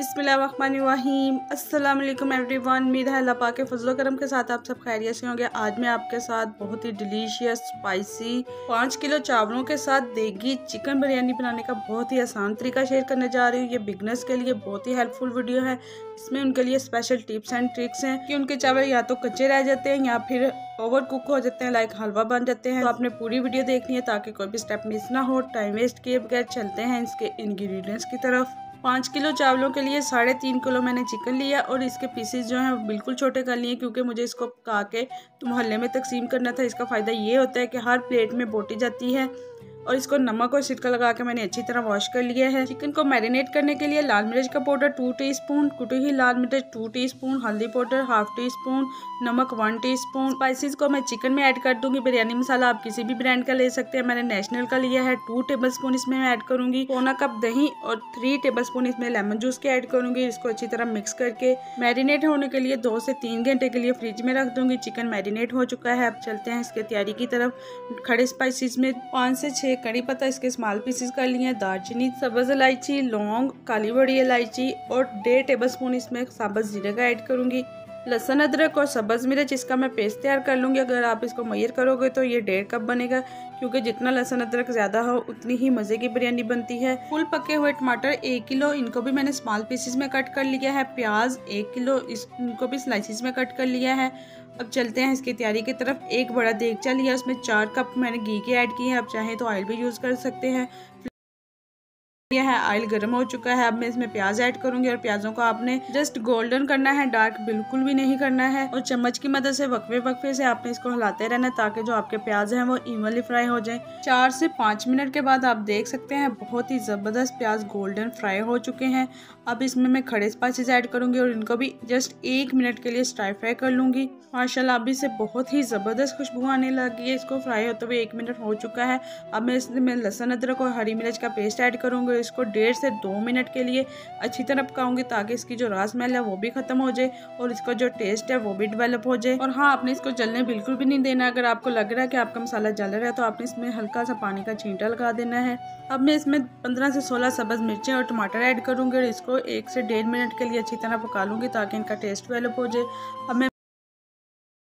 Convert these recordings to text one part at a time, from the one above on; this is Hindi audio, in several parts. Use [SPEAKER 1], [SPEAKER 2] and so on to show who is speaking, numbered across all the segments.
[SPEAKER 1] बिस्मिल्लाहिर्रहमानिर्रहीम। अस्सलाम वालेकुम एवरीवन। उम्मीद है अल्लाह पाक के फजल करम के साथ आप सब खैरियत से होंगे। आज मैं आपके साथ बहुत ही डिलीशियस स्पाइसी 5 किलो चावलों के साथ देगी चिकन बिरयानी बनाने का बहुत ही आसान तरीका शेयर करने जा रही हूँ। ये बिगनर्स के लिए बहुत ही हेल्पफुल वीडियो है। इसमें उनके लिए स्पेशल टिप्स एंड ट्रिक्स हैं कि उनके चावल या तो कच्चे रह जाते हैं या फिर ओवर कुक हो जाते हैं, लाइक हलवा बन जाते हैं। तो आपने पूरी वीडियो देखनी है ताकि कोई भी स्टेप मिस ना हो। टाइम वेस्ट किए बगैर चलते हैं इसके इंग्रेडिएंट्स की तरफ। 5 किलो चावलों के लिए 3.5 किलो मैंने चिकन लिया और इसके पीसेस जो हैं बिल्कुल छोटे कर लिए क्योंकि मुझे इसको पका के मोहल्ले में तकसीम करना था। इसका फ़ायदा ये होता है कि हर प्लेट में बोटी जाती है। और इसको नमक और सिरका लगा के मैंने अच्छी तरह वॉश कर लिया है। चिकन को मैरिनेट करने के लिए लाल मिर्च का पाउडर 2 टीस्पून, कुटी हुई लाल मिर्च 2 टीस्पून, हल्दी पाउडर 1/2 टीस्पून, नमक 1 टीस्पून। स्पाइसेस को मैं चिकन में ऐड कर दूंगी। बिरयानी मसाला आप किसी भी ब्रांड का ले सकते हैं, मैंने नेशनल का लिया है। 2 टेबलस्पून इसमें मैं ऐड करूंगी। पौना कप दही और 3 टेबलस्पून इसमें लेमन जूस के ऐड करूंगी। इसको अच्छी तरह मिक्स करके मैरिनेट होने के लिए 2 से 3 घंटे के लिए फ्रिज में रख दूंगी। चिकन मैरिनेट हो चुका है। अब चलते हैं इसके तैयारी की तरफ। खड़े स्पाइसेस में 5 से 6 कड़ी पत्ता इसके स्मॉल पीसेस कर लिए, दालचीनी, सब्ज इलायची, लौंग, काली बड़ी इलायची और 1.5 टेबलस्पून इसमें साबुत जीरे का ऐड करूंगी। लहसुन, अदरक और सब्ज मिर्च इसका मैं पेस्ट तैयार कर लूँगी। अगर आप इसको मैयर करोगे तो ये 1.5 कप बनेगा क्योंकि जितना लहसुन अदरक ज़्यादा हो उतनी ही मज़े की बिरयानी बनती है। फुल पके हुए टमाटर 1 किलो, इनको भी मैंने स्मॉल पीसेस में कट कर लिया है। प्याज 1 किलो, इनको भी स्लाइसिस में कट कर लिया है। अब चलते हैं इसकी तैयारी की तरफ। एक बड़ा देगचा लिया, उसमें 4 कप मैंने घी के ऐड किए हैं। आप चाहें तो ऑयल भी यूज़ कर सकते हैं। यह है ऑयल गर्म हो चुका है। अब मैं इसमें प्याज ऐड करूंगी और प्याजों को आपने जस्ट गोल्डन करना है, डार्क बिल्कुल भी नहीं करना है। और चम्मच की मदद से वक्फे से आपने इसको हिलाते रहना ताकि जो आपके प्याज हैं वो इवनली फ्राई हो जाए। 4 से 5 मिनट के बाद आप देख सकते हैं बहुत ही ज़बरदस्त प्याज गोल्डन फ्राई हो चुके हैं। अब इसमें मैं खड़े स्पाइसेस ऐड करूंगी और इनको भी जस्ट 1 मिनट के लिए स्टार फ्राई कर लूंगी। माशाल्लाह अभी से बहुत ही ज़बरदस्त खुशबू आने लगी है। इसको फ्राई होते हुए 1 मिनट हो चुका है। अब मैं इसमें लहसुन, अदरक और हरी मिर्च का पेस्ट ऐड करूंगी। इसको 1.5 से 2 मिनट के लिए अच्छी तरह पकाऊंगी ताकि इसकी जो रस स्मेल है वो भी खत्म हो जाए और इसका जो टेस्ट है वो भी डेवलप हो जाए। और हाँ, आपने इसको जलने बिल्कुल भी नहीं देना। अगर आपको लग रहा है कि आपका मसाला जल रहा है तो आपने इसमें हल्का सा पानी का छींटा लगा देना है। अब मैं इसमें 15 से 16 सब्ज मिर्चें और टमाटर ऐड करूंगी और इसको 1 से 1.5 मिनट के लिए अच्छी तरह पका लूंगी ताकि इनका टेस्ट डेवलप हो जाए। अब मैं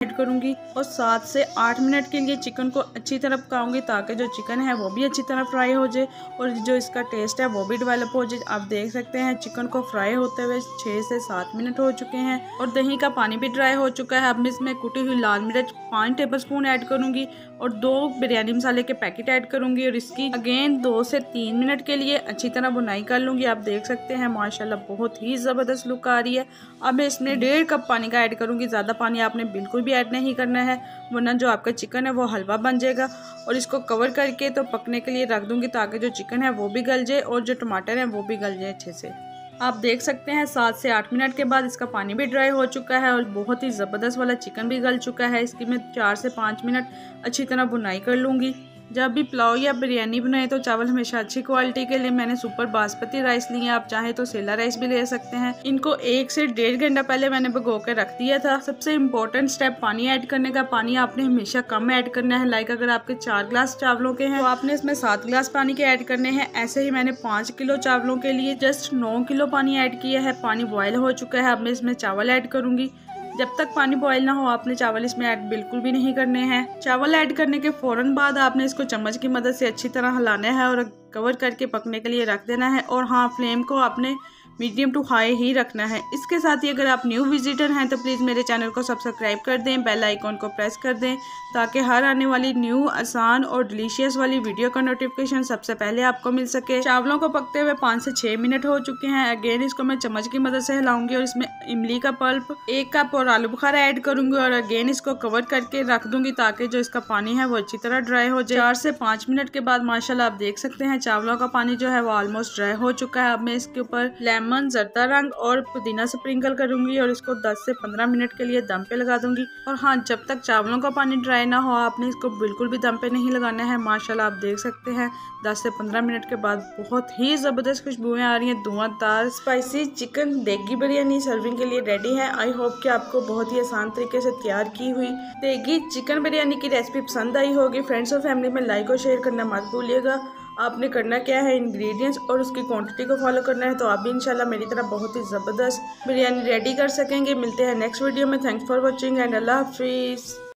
[SPEAKER 1] ऐड करूंगी और 7 से 8 मिनट के लिए चिकन को अच्छी तरह पकाऊंगी ताकि जो चिकन है वो भी अच्छी तरह फ्राई हो जाए और जो इसका टेस्ट है वो भी डेवलप हो जाए। आप देख सकते हैं चिकन को फ्राई होते हुए 6 से 7 मिनट हो चुके हैं और दही का पानी भी ड्राई हो चुका है। अब मैं इसमें कुटी हुई लाल मिर्च 5 टेबलस्पून ऐड करूंगी और 2 बिरयानी मसाले के पैकेट ऐड करूंगी और इसकी अगेन 2 से 3 मिनट के लिए अच्छी तरह बुनाई कर लूंगी। आप देख सकते हैं माशाल्लाह बहुत ही ज़बरदस्त लुक आ रही है। अब मैं इसमें 1.5 कप पानी का ऐड करूंगी। ज़्यादा पानी आपने बिल्कुल भी ऐड नहीं करना है वरना जो आपका चिकन है वो हलवा बन जाएगा। और इसको कवर करके तो पकने के लिए रख दूंगी ताकि जो चिकन है वो भी गल जाए और जो टमाटर है वो भी गल जाए अच्छे से। आप देख सकते हैं 7 से 8 मिनट के बाद इसका पानी भी ड्राई हो चुका है और बहुत ही ज़बरदस्त वाला चिकन भी गल चुका है। इसकी मैं 4 से 5 मिनट अच्छी तरह बुनाई कर लूँगी। जब भी पुलाव या बिरयानी बनाए तो चावल हमेशा अच्छी क्वालिटी के लिए मैंने सुपर बासमती राइस लिए। आप चाहे तो सेला राइस भी ले सकते हैं। इनको 1 से 1.5 घंटा पहले मैंने भिगो के रख दिया था। सबसे इम्पोर्टेंट स्टेप पानी ऐड करने का। पानी आपने हमेशा कम ऐड करना है। लाइक अगर आपके 4 ग्लास चावलों के हैं तो आपने इसमें 7 ग्लास पानी के ऐड करने हैं। ऐसे ही मैंने 5 किलो चावलों के लिए जस्ट 9 किलो पानी ऐड किया है। पानी बॉयल हो चुका है। अब मैं इसमें चावल ऐड करूंगी। जब तक पानी बॉयल ना हो आपने चावल इसमें ऐड बिल्कुल भी नहीं करने हैं। चावल ऐड करने के फौरन बाद आपने इसको चम्मच की मदद से अच्छी तरह हिलाना है और कवर करके पकने के लिए रख देना है। और हाँ, फ्लेम को आपने मीडियम टू हाई ही रखना है। इसके साथ ही अगर आप न्यू विजिटर हैं तो प्लीज़ मेरे चैनल को सब्सक्राइब कर दें, बेल आइकॉन को प्रेस कर दें ताकि हर आने वाली न्यू आसान और डिलीशियस वाली वीडियो का नोटिफिकेशन सबसे पहले आपको मिल सके। चावलों को पकते हुए 5 से 6 मिनट हो चुके हैं। अगेन इसको मैं चम्मच की मदद से हिलाऊंगी और इसमें इमली का पल्प 1 कप और आलू बुखारा ऐड करूंगी और अगेन इसको कवर करके रख दूंगी ताकि जो इसका पानी है वो अच्छी तरह ड्राई हो जाए। 4 से 5 मिनट के बाद माशाल्लाह आप देख सकते हैं चावलों का पानी जो है वो ऑलमोस्ट ड्राई हो चुका है। अब मैं इसके ऊपर लेमन, जर्दा रंग और पुदीना स्प्रिंकल करूंगी और इसको 10 से 15 मिनट के लिए दम पे लगा दूंगी। और हाँ, जब तक चावलों का पानी ड्राई ना हो आपने इसको बिल्कुल भी दम पे नहीं लगाना है। माशाल्लाह आप देख सकते हैं 10 से 15 मिनट के बाद बहुत ही ज़बरदस्त खुशबुएं आ रही हैं। धुआंधार स्पाइसी चिकन देगी बिरयानी सर्विंग के लिए रेडी है। आई होप कि आपको बहुत ही आसान तरीके से तैयार की हुई देगी चिकन बिरयानी की रेसिपी पसंद आई होगी। फ्रेंड्स और फैमिली में लाइक और शेयर करना मत भूलिएगा। आपने करना क्या है, इंग्रेडिएंट्स और उसकी क्वांटिटी को फॉलो करना है, तो आप भी इंशाल्लाह मेरी तरह बहुत ही ज़बरदस्त बिरयानी रेडी कर सकेंगे। मिलते हैं नेक्स्ट वीडियो में। थैंक्स फॉर वॉचिंग एंड अल्लाह हाफिज़।